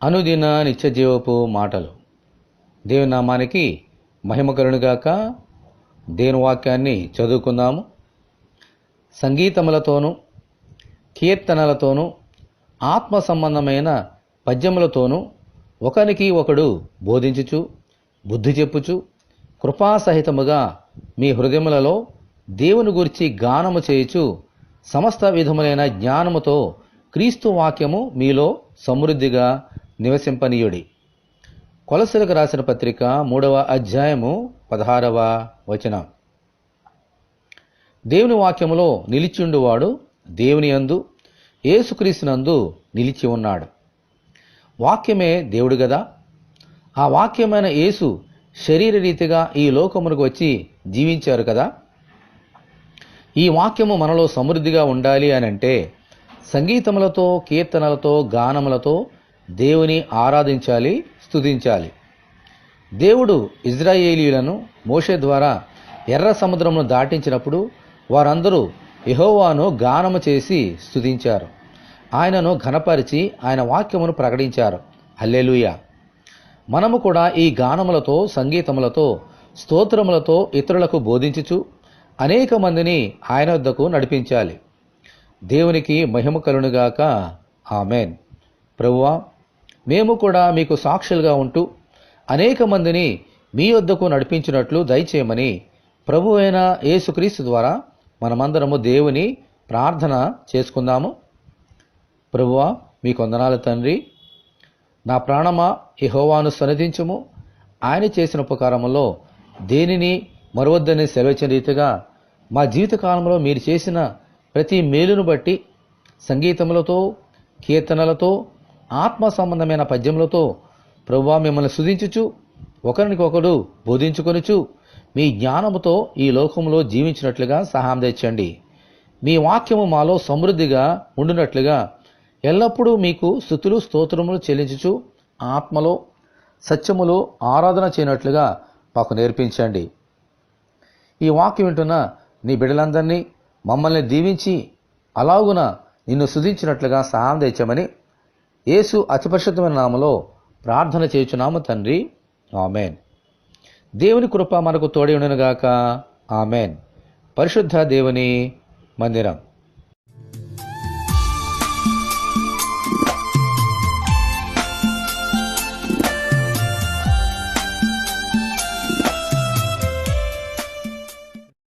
అనుదిన నిత్యజీవపు మాటలు. దేవుని నామానికి మహిమ కలుగునుగాక. దేవుని వాక్యాన్ని చదువుకుందాము. సంగీతములతోనూ కీర్తనలతోనూ ఆత్మ సంబంధమైన పద్యములతోనూ ఒకనికి ఒకడు బోధించుచు బుద్ధి చెప్పుచు కృపాసహితముగా మీ హృదయములలో దేవుని గురించి గానము చేయుచు సమస్త విధములైన జ్ఞానముతో క్రీస్తు వాక్యము మీలో సమృద్ధిగా నివసింపనీయుడి. కొలసలకు రాసిన పత్రిక 3వ అధ్యాయము 16వ వచనం. దేవుని వాక్యములో నిలిచిండువాడు దేవుని యందు యేసుక్రీస్తునందు నిలిచి ఉన్నాడు. వాక్యమే దేవుడు గదా. ఆ వాక్యమైన యేసు శరీరరీతిగా ఈ లోకమునకు వచ్చి జీవించారు కదా. ఈ వాక్యము మనలో సమృద్ధిగా ఉండాలి అనంటే సంగీతములతో కీర్తనలతో గానములతో దేవుని ఆరాధించాలి, స్తుతించాలి. దేవుడు ఇజ్రాయేలీయులను మోషే ద్వారా ఎర్ర సముద్రమును దాటించినప్పుడు వారందరూ యెహోవాను గానము చేసి స్తుతించారు. ఆయనను ఘనపరిచి ఆయన వాక్యమును ప్రకటించారు. హల్లెలూయా. మనము కూడా ఈ గానములతో సంగీతములతో స్తోత్రములతో ఇతరులకు బోధించుచు అనేక మందిని ఆయన వద్దకు నడిపించాలి. దేవునికి మహిమ కలుగునుగాక. ఆమేన్. ప్రభువా, మేము కూడా మీకు సాక్షులుగా ఉంటూ అనేక మందిని మీ వద్దకు నడిపించినట్లు దయచేయమని ప్రభు అయిన యేసుక్రీస్తు ద్వారా మనమందరము దేవుని ప్రార్థన చేసుకుందాము. ప్రభువా, మీకు వందనాలు తండ్రి. నా ప్రాణమా యెహోవాను సన్నిధించుము. ఆయన చేసిన ఉపకారములో దేనిని మరవద్దని సెలవిచ్చిన రీతిగా మా జీవితకాలంలో మీరు చేసిన ప్రతి మేలును బట్టి సంగీతములతో కీర్తనలతో ఆత్మ సంబంధమైన పద్యములతో ప్రభువా మిమ్మల్ని స్తుతించుచు ఒకరినికొకడు బోధించుకొనుచు మీ జ్ఞానముతో ఈ లోకంలో జీవించినట్లుగా సహాయం తెచ్చండి. మీ వాక్యము మాలో సమృద్ధిగా ఉండునట్లుగా ఎల్లప్పుడూ మీకు స్తుతులు స్తోత్రములు చెల్లించుచు ఆత్మలో సత్యములో ఆరాధన చేయనట్లుగా మాకు నేర్పించండి. ఈ వాక్యం వింటున్న నీ బిడ్డలందరినీ మమ్మల్ని దీవించి అలాగున నిన్ను స్తుతించినట్లుగా సహాయం తెచ్చమని యేసు అతి పరిశుద్ధమైన నామములో ప్రార్థన చేయుచున్నాము తండ్రి. ఆమేన్. దేవుని కృప మనకు తోడై ఉండునుగాక. ఆమేన్. పరిశుద్ధ దేవుని మందిరం.